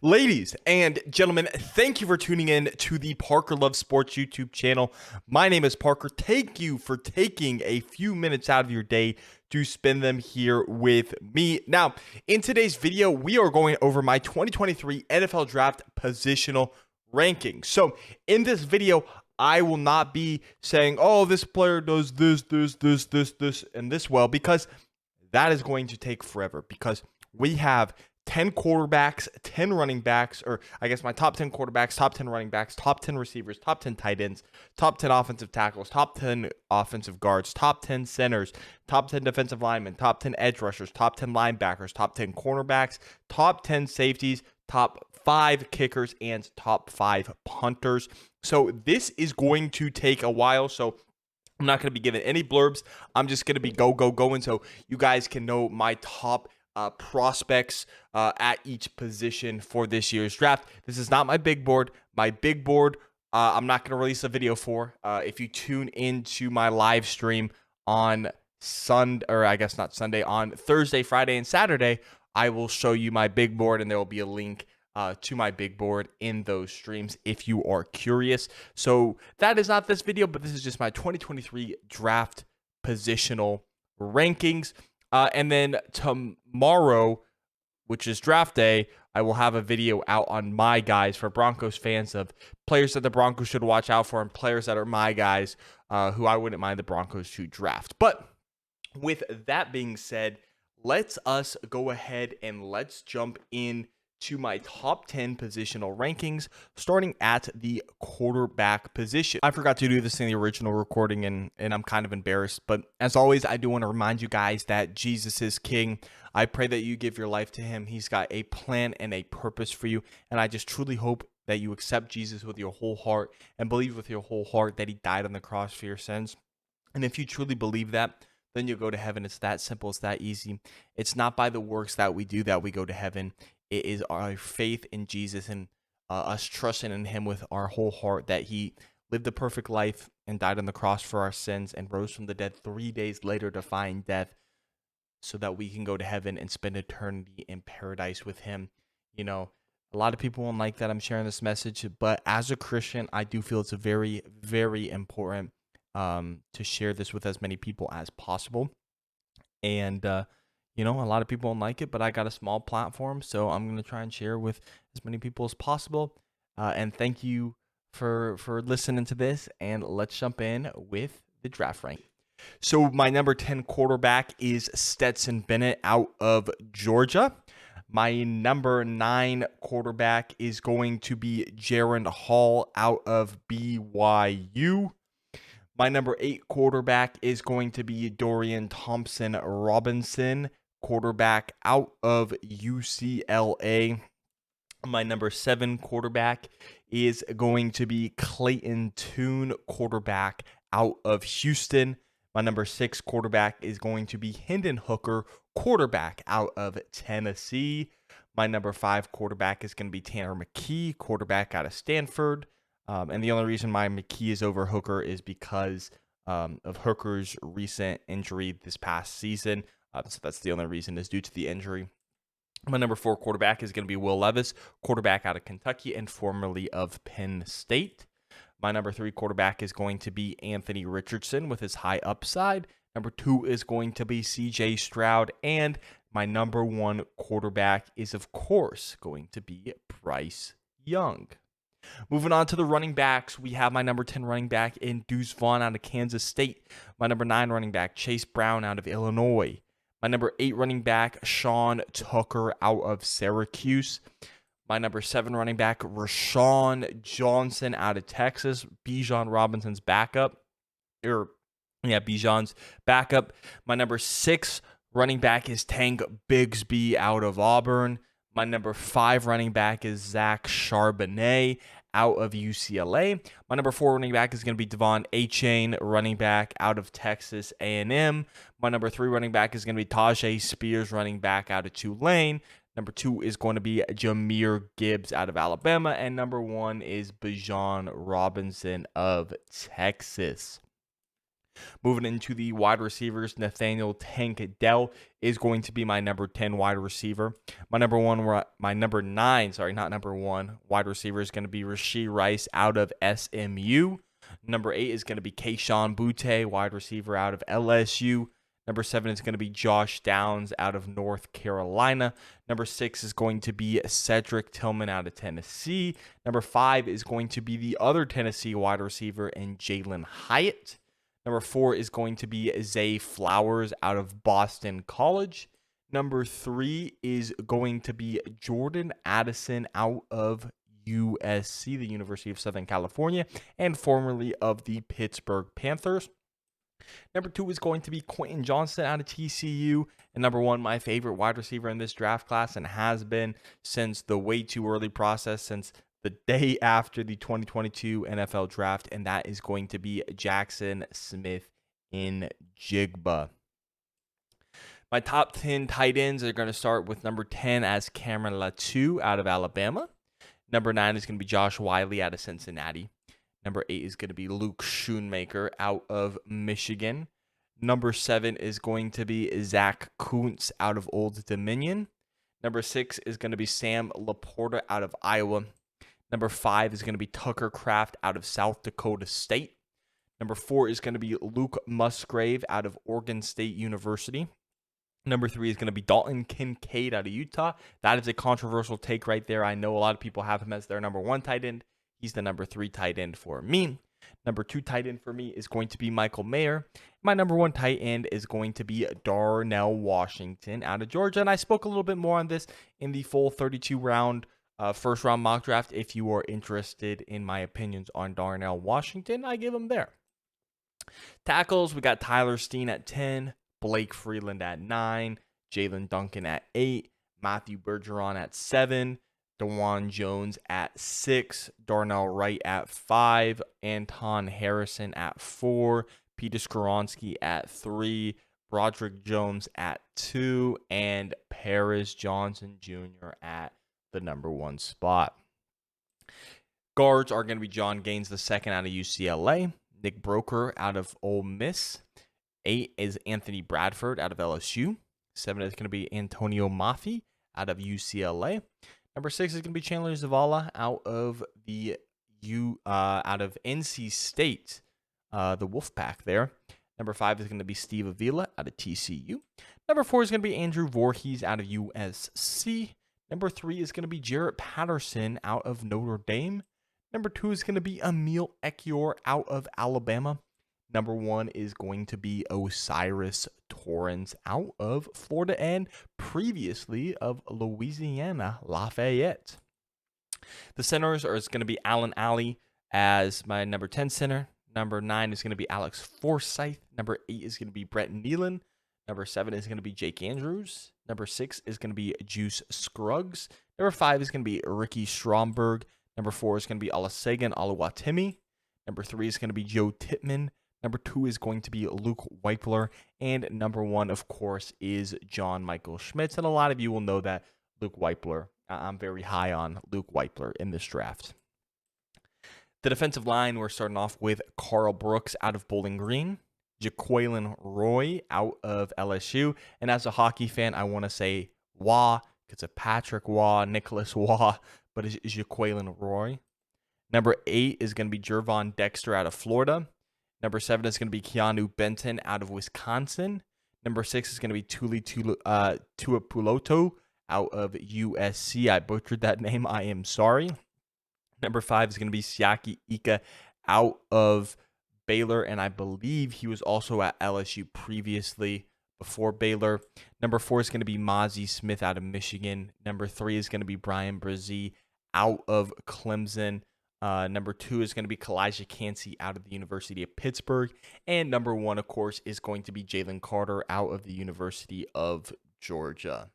Ladies and gentlemen, thank you for tuning in to the Parker Loves Sports YouTube channel. My name is Parker. Thank you for taking a few minutes out of your day to spend them here with me. Now, in today's video, we are going over my 2023 NFL Draft positional rankings. So, in this video, I will not be saying, oh, this player does this, and this well, because that is going to take forever because we have 10 quarterbacks, 10 running backs, or I guess my top 10 quarterbacks, top 10 running backs, top 10 receivers, top 10 tight ends, top 10 offensive tackles, top 10 offensive guards, top 10 centers, top 10 defensive linemen, top 10 edge rushers, top 10 linebackers, top 10 cornerbacks, top 10 safeties, top 5 kickers, and top 5 punters. So this is going to take a while. So I'm not going to be giving any blurbs. I'm just going to be going so you guys can know my top prospects at each position for this year's draft. This is not my big board. My big board, I'm not going to release a video for. If you tune into my live stream on Sunday, or I guess not Sunday, on Thursday, Friday, and Saturday, I will show you my big board, and there will be a link to my big board in those streams if you are curious. So that is not this video, but this is just my 2023 draft positional rankings. And then tomorrow, which is draft day, I will have a video out on my guys for Broncos fans of players that the Broncos should watch out for and players that are my guys who I wouldn't mind the Broncos to draft. But with that being said, let's us go ahead and let's jump in to my top 10 positional rankings, starting at the quarterback position. I forgot to do this in the original recording, and I'm kind of embarrassed. But as always, I do want to remind you guys that Jesus is King. I pray that you give your life to him. He's got a plan and a purpose for you. And I just truly hope that you accept Jesus with your whole heart and believe with your whole heart that he died on the cross for your sins. And if you truly believe that, then you'll go to heaven. It's that simple. It's that easy. It's not by the works that we do that we go to heaven. It is our faith in Jesus and us trusting in him with our whole heart that he lived a perfect life and died on the cross for our sins and rose from the dead 3 days later, defying death, so that we can go to heaven and spend eternity in paradise with him. You know, a lot of people won't like that I'm sharing this message, but as a Christian, I do feel it's very, very important to share this with as many people as possible. And a lot of people don't like it, but I got a small platform, so I'm going to try and share with as many people as possible. And thank you for listening to this, and let's jump in with the draft rank. So my number 10 quarterback is Stetson Bennett out of Georgia. My number 9 quarterback is going to be Jaron Hall out of BYU. My number 8 quarterback is going to be Dorian Thompson-Robinson, quarterback out of UCLA. My number 7 quarterback is going to be Clayton Tune, quarterback out of Houston. My number 6 quarterback is going to be Hendon Hooker, quarterback out of Tennessee. My number 5 quarterback is going to be Tanner McKee, quarterback out of Stanford. And the only reason my McKee is over Hooker is because of Hooker's recent injury this past season. So that's the only reason, is due to the injury. My number 4 quarterback is going to be Will Levis, quarterback out of Kentucky and formerly of Penn State. My number 3 quarterback is going to be Anthony Richardson with his high upside. Number 2 is going to be CJ Stroud. And my number 1 quarterback is, of course, going to be Bryce Young. Moving on to the running backs, we have my number 10 running back in Deuce Vaughn out of Kansas State. My number 9 running back, Chase Brown out of Illinois. My number 8 running back, Sean Tucker out of Syracuse. My number 7 running back, Rashawn Johnson out of Texas. Bijan Robinson's backup. Bijan's backup. My number 6 running back is Tank Bigsby out of Auburn. My number 5 running back is Zach Charbonnet out of UCLA. My number 4 running back is going to be Devon Achane, running back out of Texas A&M. My number 3 running back is going to be Tajay Spears, running back out of Tulane. Number 2 is going to be Jahmyr Gibbs out of Alabama. And number 1 is Bijan Robinson of Texas. Moving into the wide receivers, Nathaniel Tank Dell is going to be my number 10 wide receiver. My number 9, sorry, not number 1 wide receiver is going to be Rashee Rice out of SMU. Number 8 is going to be Kayshon Boutte, wide receiver out of LSU. Number 7 is going to be Josh Downs out of North Carolina. Number 6 is going to be Cedric Tillman out of Tennessee. Number 5 is going to be the other Tennessee wide receiver in Jalen Hyatt. Number 4 is going to be Zay Flowers out of Boston College. Number 3 is going to be Jordan Addison out of USC, the University of Southern California, and formerly of the Pittsburgh Panthers. Number 2 is going to be Quentin Johnston out of TCU. And number 1, my favorite wide receiver in this draft class, and has been since the way too early process, since the day after the 2022 NFL draft, and that is going to be Jackson Smith in Jigba. My top 10 tight ends are going to start with number 10 as Cameron Latu out of Alabama. Number 9 is going to be Josh Wiley out of Cincinnati. Number 8 is going to be Luke Schoonmaker out of Michigan. Number 7 is going to be Zach Kuntz out of Old Dominion. Number 6 is going to be Sam Laporta out of Iowa. Number 5 is going to be Tucker Kraft out of South Dakota State. Number 4 is going to be Luke Musgrave out of Oregon State University. Number 3 is going to be Dalton Kincaid out of Utah. That is a controversial take right there. I know a lot of people have him as their number 1 tight end. He's the number 3 tight end for me. Number 2 tight end for me is going to be Michael Mayer. My number 1 tight end is going to be Darnell Washington out of Georgia. And I spoke a little bit more on this in the full 32-round first round mock draft. If you are interested in my opinions on Darnell Washington, I give him there. Tackles, we got Tyler Steen at 10, Blake Freeland at 9, Jalen Duncan at 8, Matthew Bergeron at 7, DeJuan Jones at 6, Darnell Wright at 5, Anton Harrison at 4, Peter Skoronski at 3, Broderick Jones at 2, and Paris Johnson Jr. at the number 1 spot. Guards are going to be John Gaines II out of UCLA, Nick Broker out of Ole Miss. 8 is Anthony Bradford out of LSU. 7 is going to be Antonio Mafi out of UCLA. Number 6 is going to be Chandler Zavala out of NC State, the Wolfpack there. Number 5 is going to be Steve Avila out of TCU. Number 4 is going to be Andrew Voorhees out of USC. Number 3 is going to be Jarrett Patterson out of Notre Dame. Number 2 is going to be Emil Ekiyor out of Alabama. Number 1 is going to be Osiris Torrance out of Florida and previously of Louisiana Lafayette. The centers are going to be Alan Alley as my number 10 center. Number 9 is going to be Alex Forsyth. Number 8 is going to be Brett Nealon. Number 7 is going to be Jake Andrews. Number 6 is going to be Juice Scruggs. Number 5 is going to be Ricky Stromberg. Number 4 is going to be Olusegun Oluwatimi. Number 3 is going to be Joe Tippmann. Number 2 is going to be Luke Weipler. And number 1, of course, is John Michael Schmitz. And a lot of you will know that Luke Weipler, I'm very high on Luke Weipler in this draft. The defensive line, we're starting off with Carl Brooks out of Bowling Green, Jaquelin Roy out of LSU. And as a hockey fan, I want to say Waugh, because it's Patrick Waugh, Nicholas Waugh, but it's Jaquelin Roy. Number 8 is going to be Jervon Dexter out of Florida. Number 7 is going to be Keanu Benton out of Wisconsin. Number 6 is going to be Tuli Tuipulotu out of USC. I butchered that name. I am sorry. Number 5 is going to be Siaki Ika out of Baylor, and I believe he was also at LSU previously before Baylor. Number 4 is going to be Mozzie Smith out of Michigan. Number 3 is going to be Brian Brzee out of Clemson. Number 2 is going to be Kalijah Cansey out of the University of Pittsburgh. And number 1, of course, is going to be Jalen Carter out of the University of Georgia.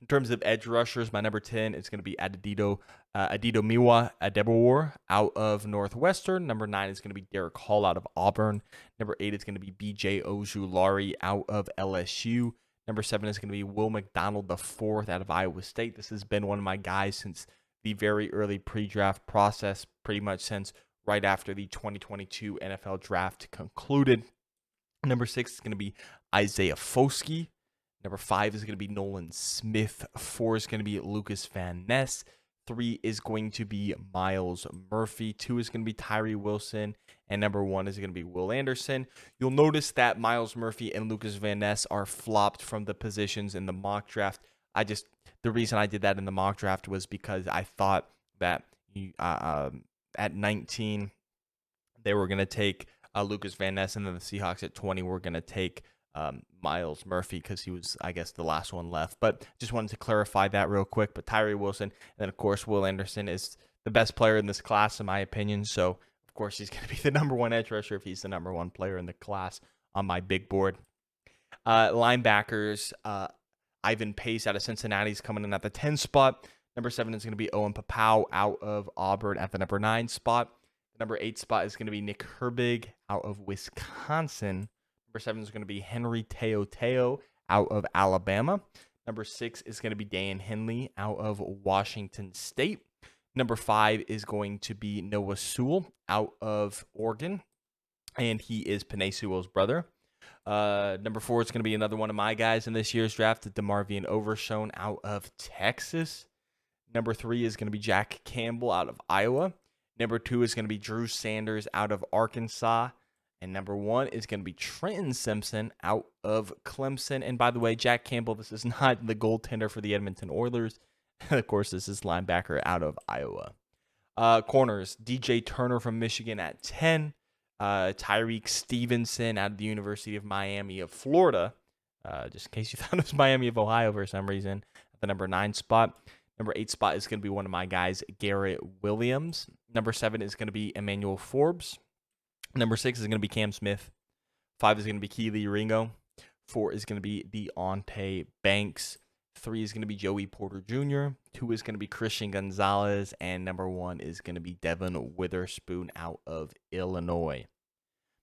In terms of edge rushers, my number 10 is going to be Adedito Miwa Adebawar out of Northwestern. Number 9 is going to be Derek Hall out of Auburn. Number 8 is going to be BJ Ojulari out of LSU. Number 7 is going to be Will McDonald IV out of Iowa State. This has been one of my guys since the very early pre-draft process, pretty much since right after the 2022 NFL draft concluded. Number 6 is going to be Isaiah Foskey. Number 5 is going to be Nolan Smith. 4 is going to be Lucas Van Ness. 3 is going to be Myles Murphy. 2 is going to be Tyree Wilson. And number 1 is going to be Will Anderson. You'll notice that Myles Murphy and Lucas Van Ness are flopped from the positions in the mock draft. The reason I did that in the mock draft was because I thought that at 19, they were going to take Lucas Van Ness, and then the Seahawks at 20 were going to take Myles Murphy because he was, I guess, the last one left. But just wanted to clarify that real quick. But Tyree Wilson, and then, of course, Will Anderson is the best player in this class, in my opinion. So, of course, he's going to be the number 1 edge rusher if he's the number 1 player in the class on my big board. Linebackers, Ivan Pace out of Cincinnati is coming in at the 10 spot. Number 7 is going to be Owen Papau out of Auburn at the number 9 spot. The number 8 spot is going to be Nick Herbig out of Wisconsin. Number 7 is going to be Henry Teoteo out of Alabama. Number 6 is going to be Dan Henley out of Washington State. Number 5 is going to be Noah Sewell out of Oregon, and he is Penei Sewell's brother. Number 4 is going to be another one of my guys in this year's draft, DeMarvion Overshown out of Texas. Number 3 is going to be Jack Campbell out of Iowa. Number 2 is going to be Drew Sanders out of Arkansas. And number 1 is going to be Trenton Simpson out of Clemson. And by the way, Jack Campbell, this is not the goaltender for the Edmonton Oilers. Of course, this is linebacker out of Iowa. Corners, DJ Turner from Michigan at 10. Tyreek Stevenson out of the University of Miami of Florida. Just in case you thought it was Miami of Ohio for some reason. At the number 9 spot. Number 8 spot is going to be one of my guys, Garrett Williams. Number 7 is going to be Emmanuel Forbes. Number 6 is going to be Cam Smith. 5 is going to be Keely Ringo. 4 is going to be Deontay Banks. 3 is going to be Joey Porter Jr. 2 is going to be Christian Gonzalez. And number 1 is going to be Devin Witherspoon out of Illinois.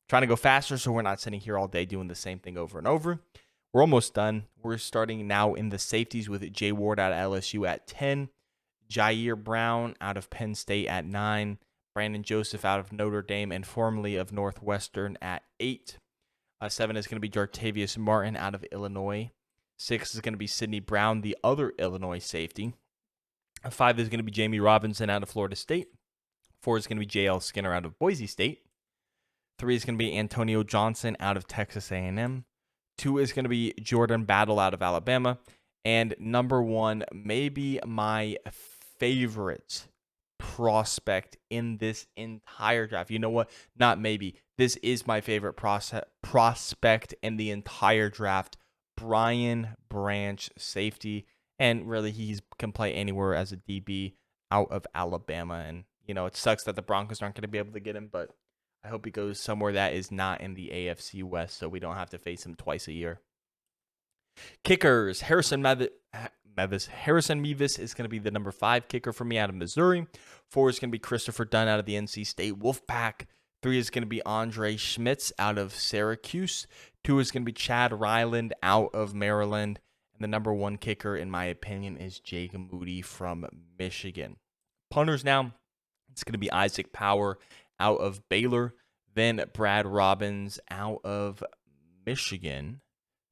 Trying to go faster so we're not sitting here all day doing the same thing over and over. We're almost done. We're starting now in the safeties with Jay Ward out of LSU at 10. Jair Brown out of Penn State at 9. Brandon Joseph out of Notre Dame and formerly of Northwestern at 8. 7 is going to be Jartavius Martin out of Illinois. 6 is going to be Sidney Brown, the other Illinois safety. 5 is going to be Jamie Robinson out of Florida State. 4 is going to be J.L. Skinner out of Boise State. 3 is going to be Antonio Johnson out of Texas A&M. 2 is going to be Jordan Battle out of Alabama. And number 1, maybe my favorite prospect in this entire draft. You know what? Not maybe. This is my favorite prospect in the entire draft. Brian Branch, safety. And really, he can play anywhere as a DB out of Alabama. And, you know, it sucks that the Broncos aren't going to be able to get him, but I hope he goes somewhere that is not in the AFC West so we don't have to face him twice a year. Kickers, Harrison Mevis is going to be the number 5 kicker for me out of Missouri. 4 is going to be Christopher Dunn out of the NC State Wolfpack. 3 is going to be Andre Schmitz out of Syracuse. 2 is going to be Chad Ryland out of Maryland. And the number 1 kicker, in my opinion, is Jake Moody from Michigan. Punters now, it's going to be Isaac Power out of Baylor. Then Brad Robbins out of Michigan.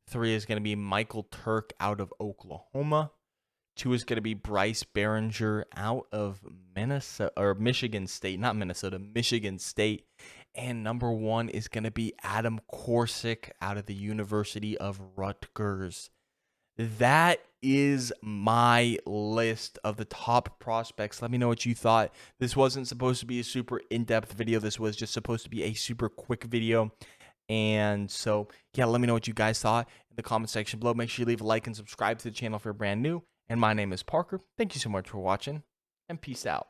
3 is going to be Michael Turk out of Oklahoma. 2 is going to be Bryce Behringer out of Michigan State. Not Minnesota, Michigan State. And number 1 is going to be Adam Korsick out of the University of Rutgers. That is my list of the top prospects. Let me know what you thought. This wasn't supposed to be a super in-depth video. This was just supposed to be a super quick video. And so, yeah, let me know what you guys thought in the comment section below. Make sure you leave a like and subscribe to the channel if you're brand new. And my name is Parker. Thank you so much for watching, and peace out.